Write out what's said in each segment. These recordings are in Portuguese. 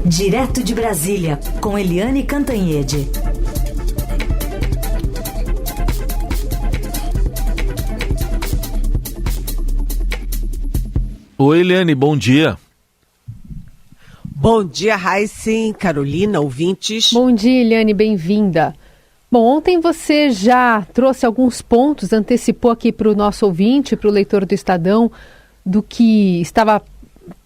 Direto de Brasília, com Eliane Cantanhede. Oi, Eliane, bom dia. Bom dia, Raíssen, Carolina, ouvintes. Bom dia, Eliane, bem-vinda. Bom, ontem você já trouxe alguns pontos, antecipou aqui para o nosso ouvinte, para o leitor do Estadão, do que estava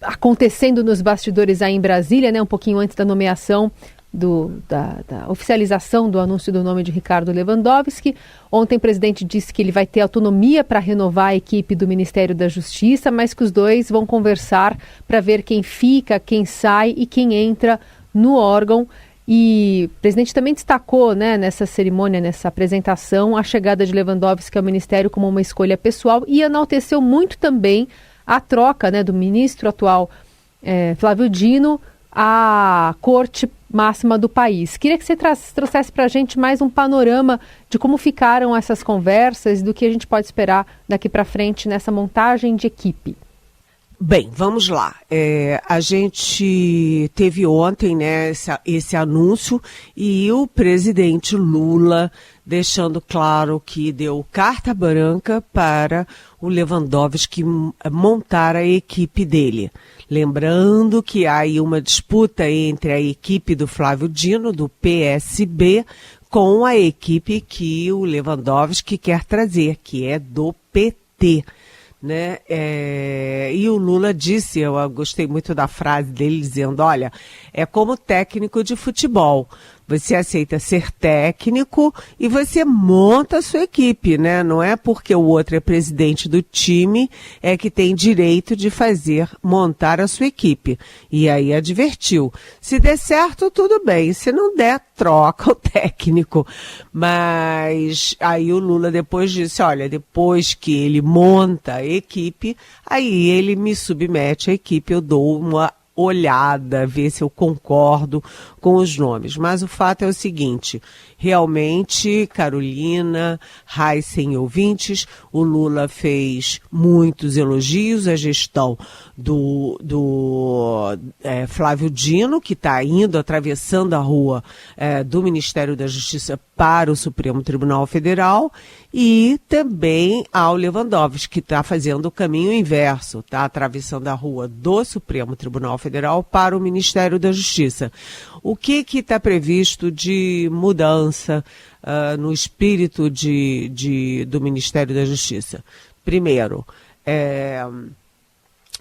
acontecendo nos bastidores aí em Brasília, né, um pouquinho antes da nomeação, da oficialização do anúncio do nome de Ricardo Lewandowski. Ontem o presidente disse que ele vai ter autonomia para renovar a equipe do Ministério da Justiça, mas que os dois vão conversar para ver quem fica, quem sai e quem entra no órgão. E o presidente também destacou, né, nessa cerimônia, nessa apresentação, a chegada de Lewandowski ao Ministério como uma escolha pessoal e enalteceu muito também a troca, né, do ministro atual Flávio Dino à corte máxima do país. Queria que você trouxesse para a gente mais um panorama de como ficaram essas conversas e do que a gente pode esperar daqui para frente nessa montagem de equipe. Bem, vamos lá. A gente teve ontem, né, esse anúncio e o presidente Lula deixando claro que deu carta branca para o Lewandowski montar a equipe dele. Lembrando que há aí uma disputa entre a equipe do Flávio Dino, do PSB, com a equipe que o Lewandowski quer trazer, que é do PT. Né? E o Lula disse, eu gostei muito da frase dele, dizendo, olha, é como técnico de futebol, você aceita ser técnico e você monta a sua equipe, né? Não é porque o outro é presidente do time é que tem direito de montar a sua equipe. E aí advertiu, se der certo, tudo bem, se não der, troca o técnico. Mas aí o Lula depois disse, olha, depois que ele monta a equipe, aí ele me submete à equipe, eu dou uma olhada, ver se eu concordo com os nomes. Mas o fato é o seguinte, realmente, Carolina, Raíssen, ouvintes, o Lula fez muitos elogios à gestão do Flávio Dino, que está atravessando a rua do Ministério da Justiça para o Supremo Tribunal Federal, e também ao Lewandowski, que está fazendo o caminho inverso, está atravessando a rua do Supremo Tribunal Federal para o Ministério da Justiça. O que está previsto de mudança no espírito do Ministério da Justiça? Primeiro,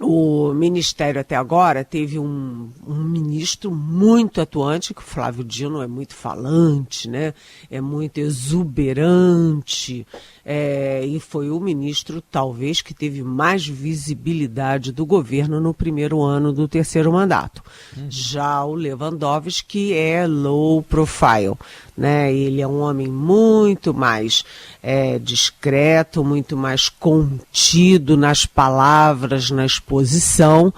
o Ministério até agora teve um ministro muito atuante, que o Flávio Dino é muito falante, né? É muito exuberante, e foi o ministro talvez que teve mais visibilidade do governo no primeiro ano do terceiro mandato. Já o Lewandowski é low profile, né? Ele é um homem muito mais discreto, muito mais contido nas palavras, na exposição,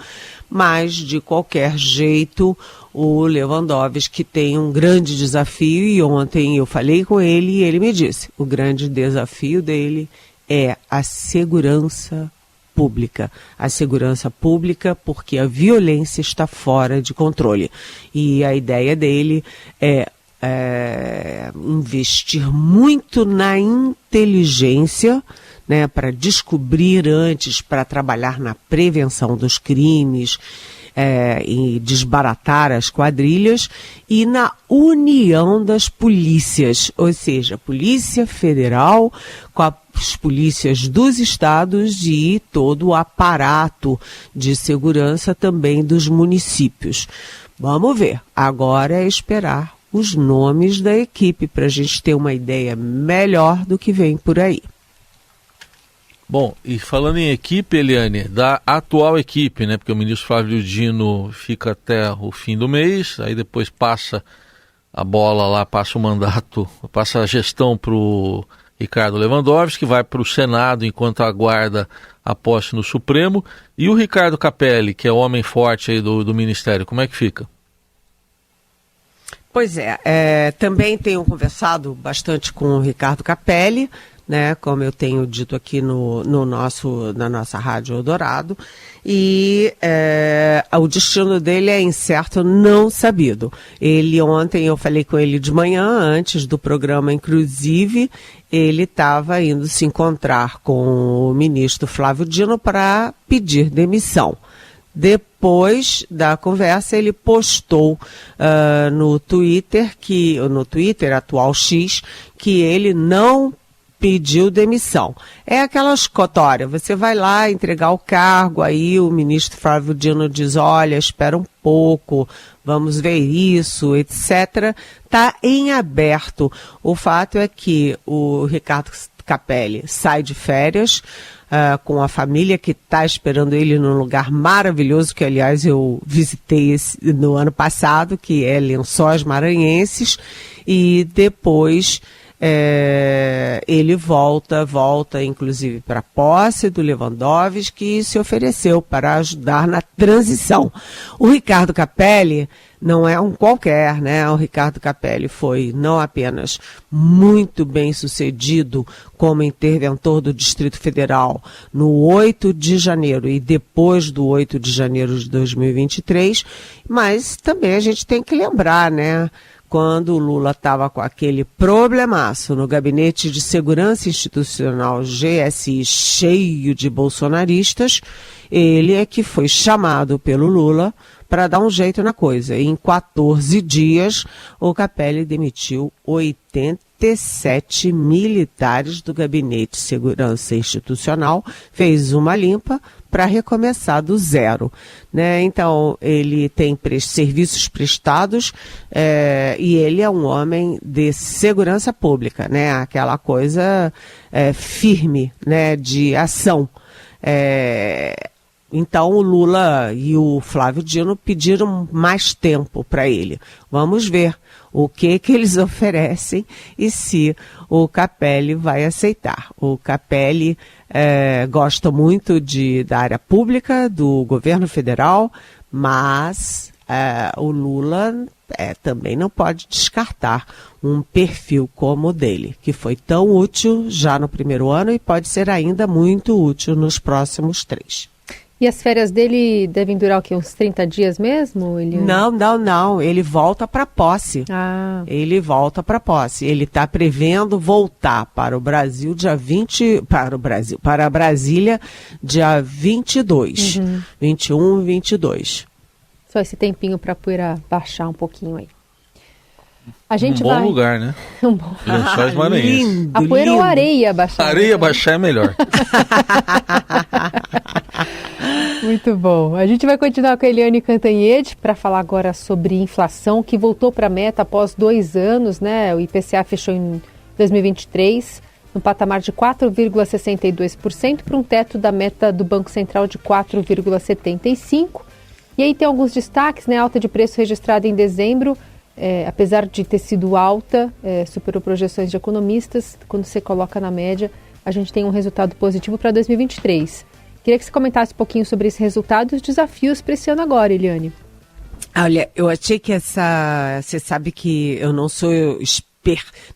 mas de qualquer jeito o Lewandowski tem um grande desafio e ontem eu falei com ele e ele me disse, o grande desafio dele é a segurança pública. A segurança pública porque a violência está fora de controle. E a ideia dele é investir muito na inteligência, né, para descobrir antes, para trabalhar na prevenção dos crimes e desbaratar as quadrilhas, e na união das polícias, ou seja, a Polícia Federal com as polícias dos estados e todo o aparato de segurança também dos municípios. Vamos ver, agora é esperar os nomes da equipe para a gente ter uma ideia melhor do que vem por aí. Bom, e falando em equipe, Eliane, da atual equipe, né? Porque o ministro Flávio Dino fica até o fim do mês, aí depois passa a bola lá, passa o mandato, passa a gestão para o Ricardo Lewandowski, que vai para o Senado enquanto aguarda a posse no Supremo. E o Ricardo Capelli, que é o homem forte aí do Ministério, como é que fica? Pois também tenho conversado bastante com o Ricardo Capelli, né, como eu tenho dito aqui na nossa Rádio Eldorado, e o destino dele é incerto, não sabido. Ontem eu falei com ele de manhã, antes do programa, inclusive, ele estava indo se encontrar com o ministro Flávio Dino para pedir demissão. Depois da conversa, ele postou no Twitter, atual X, que ele não pediu demissão. É aquela escotória, você vai lá entregar o cargo, aí o ministro Flávio Dino diz, olha, espera um pouco, vamos ver isso, etc. Está em aberto. O fato é que o Ricardo Capelli sai de férias, com a família que está esperando ele num lugar maravilhoso, que aliás eu visitei no ano passado, que é Lençóis Maranhenses, e depois ele volta inclusive para a posse do Lewandowski, que se ofereceu para ajudar na transição. O Ricardo Capelli não é um qualquer, né? O Ricardo Capelli foi não apenas muito bem sucedido como interventor do Distrito Federal no 8 de janeiro e depois do 8 de janeiro de 2023, mas também a gente tem que lembrar, né? Quando o Lula estava com aquele problemaço no Gabinete de Segurança Institucional, GSI, cheio de bolsonaristas, ele é que foi chamado pelo Lula para dar um jeito na coisa. E em 14 dias, o Capelli demitiu 87 militares do Gabinete de Segurança Institucional, fez uma limpa para recomeçar do zero, né? Então, ele tem serviços prestados e ele é um homem de segurança pública, né? Aquela coisa firme, né? De ação. Então, o Lula e o Flávio Dino pediram mais tempo para ele. Vamos ver o que eles oferecem e se o Capelli vai aceitar. O Capelli gosta muito da área pública, do governo federal, mas o Lula também não pode descartar um perfil como o dele, que foi tão útil já no primeiro ano e pode ser ainda muito útil nos próximos 3. E as férias dele devem durar o quê? Uns 30 dias mesmo? Não. Ele volta para posse. Ele volta para posse. Ele está prevendo voltar para o Brasil dia 20... Para Brasília dia 22. 21, 22. Só esse tempinho para a poeira baixar um pouquinho aí. A gente bom lugar, né? Um bom Lençóis Maranhenses. A poeira ou a areia baixar? Areia baixar é melhor. Muito bom. A gente vai continuar com a Eliane Cantanhede para falar agora sobre inflação, que voltou para a meta após 2 anos, né? O IPCA fechou em 2023 no patamar de 4,62% para um teto da meta do Banco Central de 4,75%. E aí tem alguns destaques, né? Alta de preço registrada em dezembro, apesar de ter sido alta, superou projeções de economistas. Quando você coloca na média, a gente tem um resultado positivo para 2023. Queria que você comentasse um pouquinho sobre esse resultado e os desafios para esse ano agora, Eliane. Olha, eu achei que você sabe que eu não sou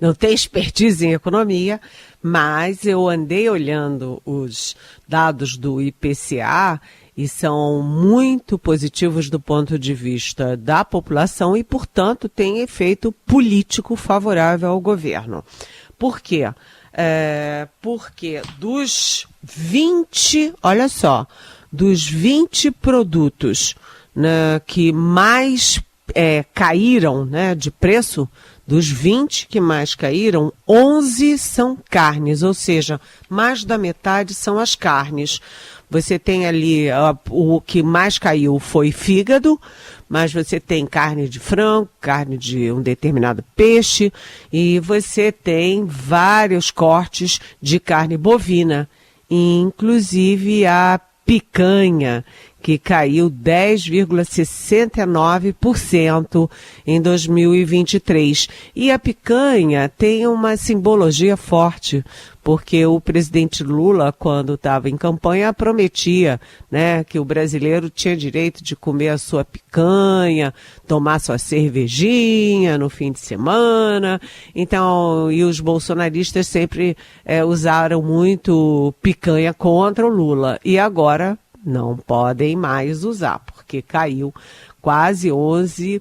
não tenho expertise em economia, mas eu andei olhando os dados do IPCA e são muito positivos do ponto de vista da população e, portanto, tem efeito político favorável ao governo. Por quê? Porque dos 20 produtos, né, que mais caíram, né, de preço, dos 20 que mais caíram, 11 são carnes, ou seja, mais da metade são as carnes. Você tem ali, o que mais caiu foi fígado, mas você tem carne de frango, carne de um determinado peixe, e você tem vários cortes de carne bovina, inclusive a picanha, que caiu 10,69% em 2023. E a picanha tem uma simbologia forte, porque o presidente Lula, quando estava em campanha, prometia, né, que o brasileiro tinha direito de comer a sua picanha, tomar sua cervejinha no fim de semana. Então, e os bolsonaristas sempre usaram muito picanha contra o Lula. E agora não podem mais usar, porque caiu quase 11%.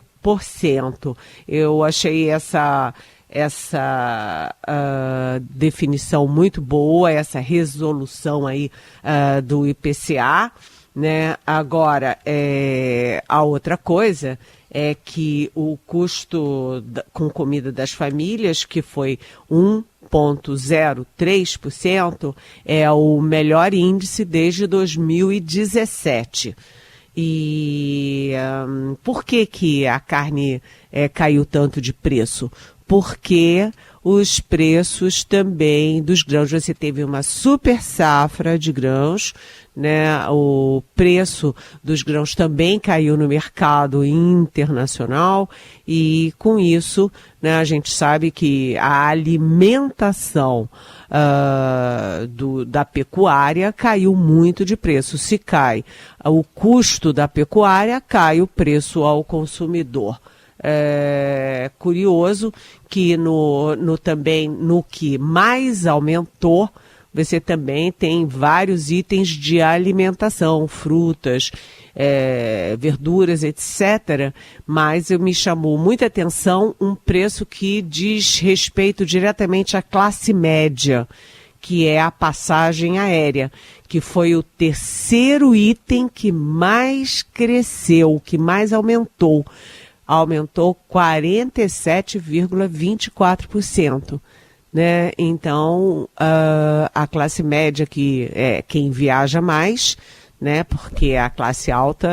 Eu achei essa definição muito boa, essa resolução aí do IPCA, né? Agora, a outra coisa é que o custo com comida das famílias, que foi 1,03%, é o melhor índice desde 2017. E por que a carne caiu tanto de preço? Porque os preços também dos grãos, você teve uma super safra de grãos, né? O preço dos grãos também caiu no mercado internacional e com isso, né, a gente sabe que a alimentação da pecuária caiu muito de preço. Se cai o custo da pecuária, cai o preço ao consumidor. É curioso que também no que mais aumentou, você também tem vários itens de alimentação, frutas, verduras, etc. Mas me chamou muita atenção um preço que diz respeito diretamente à classe média, que é a passagem aérea, que foi o terceiro item que mais cresceu, que mais aumentou. Aumentou 47,24%. Né? Então, a classe média, que é quem viaja mais, né? Porque a classe alta,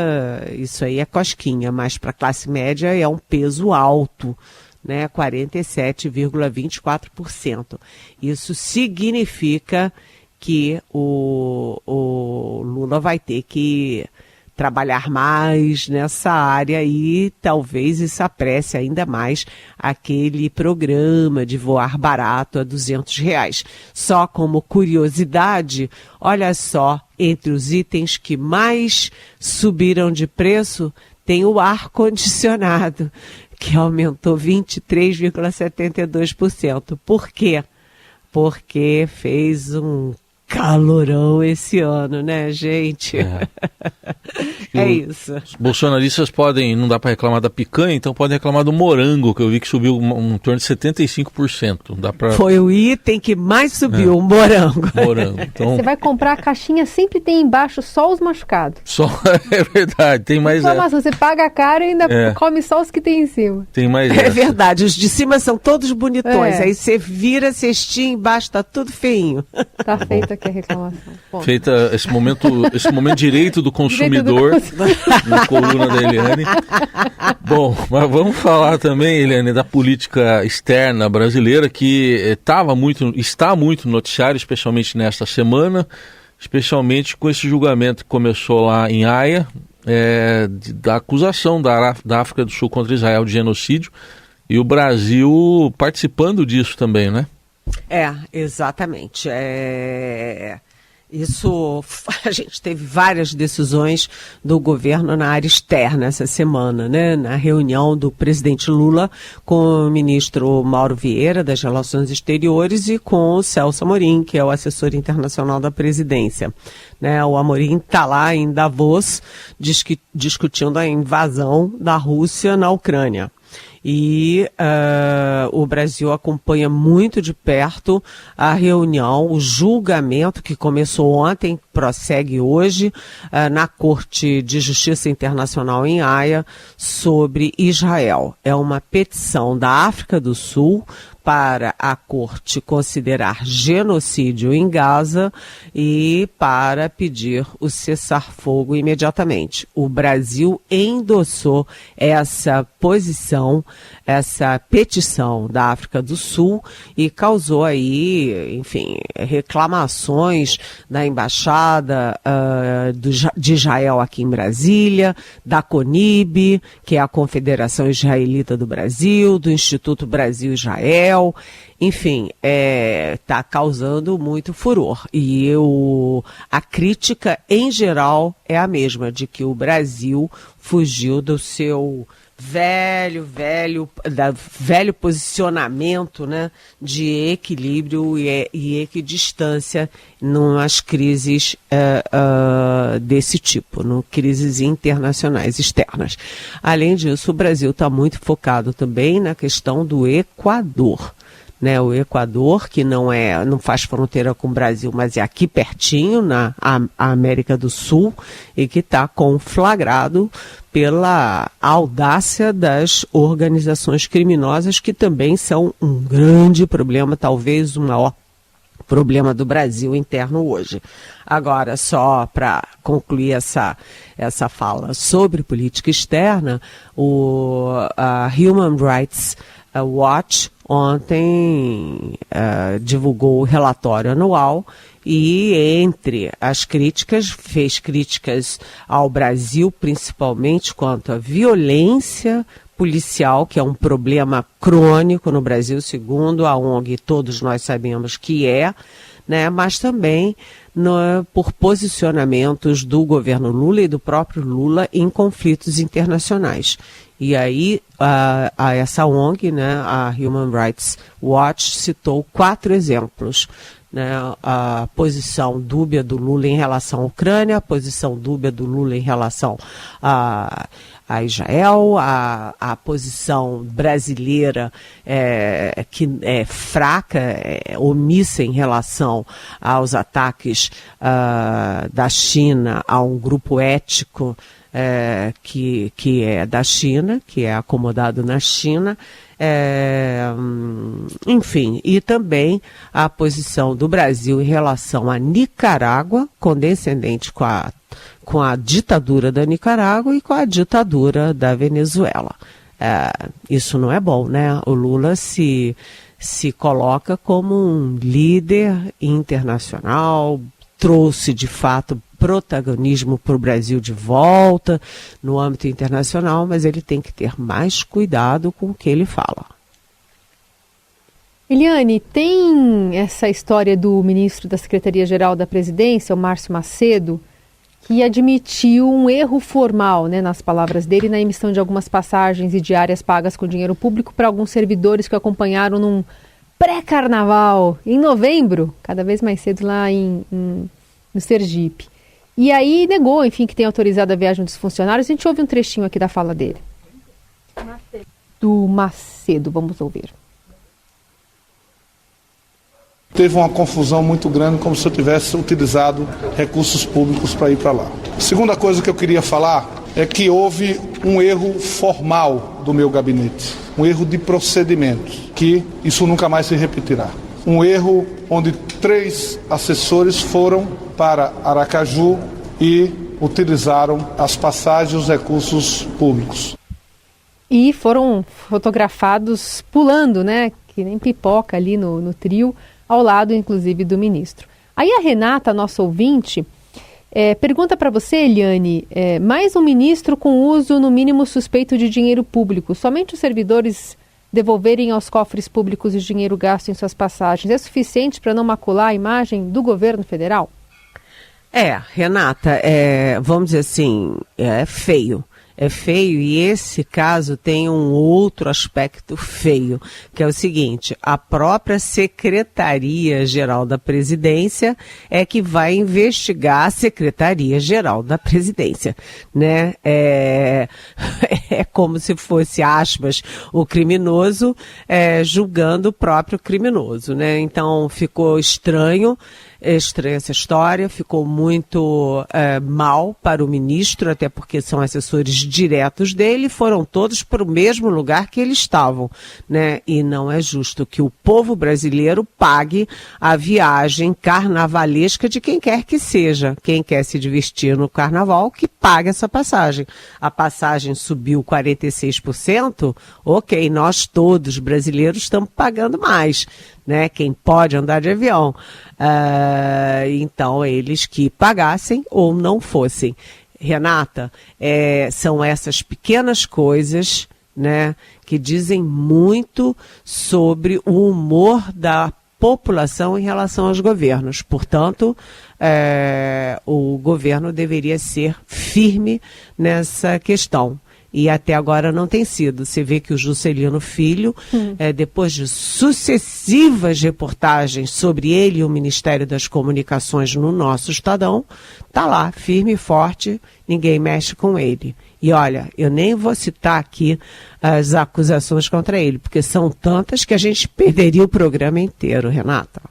isso aí é cosquinha, mas para a classe média é um peso alto, né? 47,24%. Isso significa que o Lula vai ter que trabalhar mais nessa área e talvez isso apresse ainda mais aquele programa de voar barato a R$200. Só como curiosidade, olha só, entre os itens que mais subiram de preço, tem o ar-condicionado, que aumentou 23,72%. Por quê? Porque fez um calorão esse ano, né, gente? É isso. Os bolsonaristas podem, não dá para reclamar da picanha, então podem reclamar do morango, que eu vi que subiu em torno de 75%. Dá pra... Foi o item que mais subiu, o morango. Então... Você vai comprar a caixinha, sempre tem embaixo só os machucados. Só, é verdade, tem mais... Informação, você paga caro e ainda come só os que tem em cima. Tem mais É verdade, os de cima são todos bonitões, aí você vira a cestinha embaixo, tá tudo feinho. Tá feita aqui a reclamação. Ponto. Feita esse momento direito do consumidor na coluna da Eliane. Bom, mas vamos falar também, Eliane, da política externa brasileira, que está muito no noticiário, especialmente nesta semana, especialmente com esse julgamento que começou lá em Haia, da acusação da África do Sul contra Israel de genocídio, e o Brasil participando disso também, né? Exatamente. Isso, a gente teve várias decisões do governo na área externa essa semana, né? Na reunião do presidente Lula com o ministro Mauro Vieira, das Relações Exteriores, e com o Celso Amorim, que é o assessor internacional da presidência. Né? O Amorim está lá em Davos discutindo a invasão da Rússia na Ucrânia. E o Brasil acompanha muito de perto a reunião, o julgamento que começou ontem, prossegue hoje, na Corte de Justiça Internacional em Haia, sobre Israel. É uma petição da África do Sul para a corte considerar genocídio em Gaza e para pedir o cessar-fogo imediatamente. O Brasil endossou essa posição, essa petição da África do Sul e causou aí, enfim, reclamações da embaixada de Israel aqui em Brasília, da CONIB, que é a Confederação Israelita do Brasil, do Instituto Brasil-Israel, enfim, está causando muito furor. E a crítica, em geral, é a mesma, de que o Brasil fugiu do seu velho posicionamento, né, de equilíbrio e equidistância nas crises desse tipo, crises internacionais externas. Além disso, o Brasil está muito focado também na questão do Equador. Né, o Equador, que não faz fronteira com o Brasil, mas é aqui pertinho, na América do Sul, e que está conflagrado pela audácia das organizações criminosas, que também são um grande problema, talvez o maior problema do Brasil interno hoje. Agora, só para concluir essa fala sobre política externa, a Human Rights Watch ontem divulgou o relatório anual e, entre as críticas, fez críticas ao Brasil, principalmente quanto à violência policial, que é um problema crônico no Brasil, segundo a ONG, todos nós sabemos que né, mas também por posicionamentos do governo Lula e do próprio Lula em conflitos internacionais. E aí, essa ONG, né, a Human Rights Watch, citou 4 exemplos. Né, a posição dúbia do Lula em relação à Ucrânia, a posição dúbia do Lula em relação a Israel, a posição brasileira que é fraca, omissa em relação aos ataques da China a um grupo étnico que é da China, que é acomodado na China, enfim, e também a posição do Brasil em relação a Nicarágua, condescendente com a ditadura da Nicarágua e com a ditadura da Venezuela. Isso não é bom, né? O Lula se coloca como um líder internacional, trouxe de fato protagonismo para o Brasil de volta no âmbito internacional, mas ele tem que ter mais cuidado com o que ele fala. Eliane, tem essa história do ministro da Secretaria-Geral da Presidência, o Márcio Macedo, que admitiu um erro formal, né, nas palavras dele, na emissão de algumas passagens e diárias pagas com dinheiro público para alguns servidores que o acompanharam num pré-carnaval em novembro, cada vez mais cedo lá no Sergipe. E aí negou, enfim, que tem autorizado a viagem dos funcionários. A gente ouve um trechinho aqui da fala dele. Do Macedo, vamos ouvir. Teve uma confusão muito grande, como se eu tivesse utilizado recursos públicos para ir para lá. Segunda coisa que eu queria falar é que houve um erro formal do meu gabinete, um erro de procedimentos, que isso nunca mais se repetirá. Um erro onde 3 assessores foram para Aracaju e utilizaram as passagens e os recursos públicos. E foram fotografados pulando, né, que nem pipoca ali no trio, ao lado, inclusive, do ministro. Aí a Renata, nossa ouvinte, pergunta para você, Eliane, mais um ministro com uso, no mínimo, suspeito de dinheiro público. Somente os servidores devolverem aos cofres públicos o dinheiro gasto em suas passagens é suficiente para não macular a imagem do governo federal? Renata, vamos dizer assim, é feio. É feio, e esse caso tem um outro aspecto feio, que é o seguinte: a própria Secretaria-Geral da Presidência é que vai investigar a Secretaria-Geral da Presidência, né? É como se fosse, aspas, o criminoso julgando o próprio criminoso, né? Então ficou estranha essa história, ficou muito mal para o ministro, até porque são assessores diretos dele, foram todos para o mesmo lugar que eles estavam, né? E não é justo que o povo brasileiro pague a viagem carnavalesca de quem quer que seja. Quem quer se divertir no carnaval, que pague essa passagem. A passagem subiu 46%, ok, nós todos brasileiros estamos pagando mais, né? Quem pode andar de avião. Então, eles que pagassem ou não fossem. Renata, são essas pequenas coisas, né, que dizem muito sobre o humor da população em relação aos governos. Portanto, o governo deveria ser firme nessa questão. E até agora não tem sido. Você vê que o Juscelino Filho, depois de sucessivas reportagens sobre ele e o Ministério das Comunicações no nosso Estadão, está lá, firme e forte, ninguém mexe com ele. E olha, eu nem vou citar aqui as acusações contra ele, porque são tantas que a gente perderia o programa inteiro, Renata.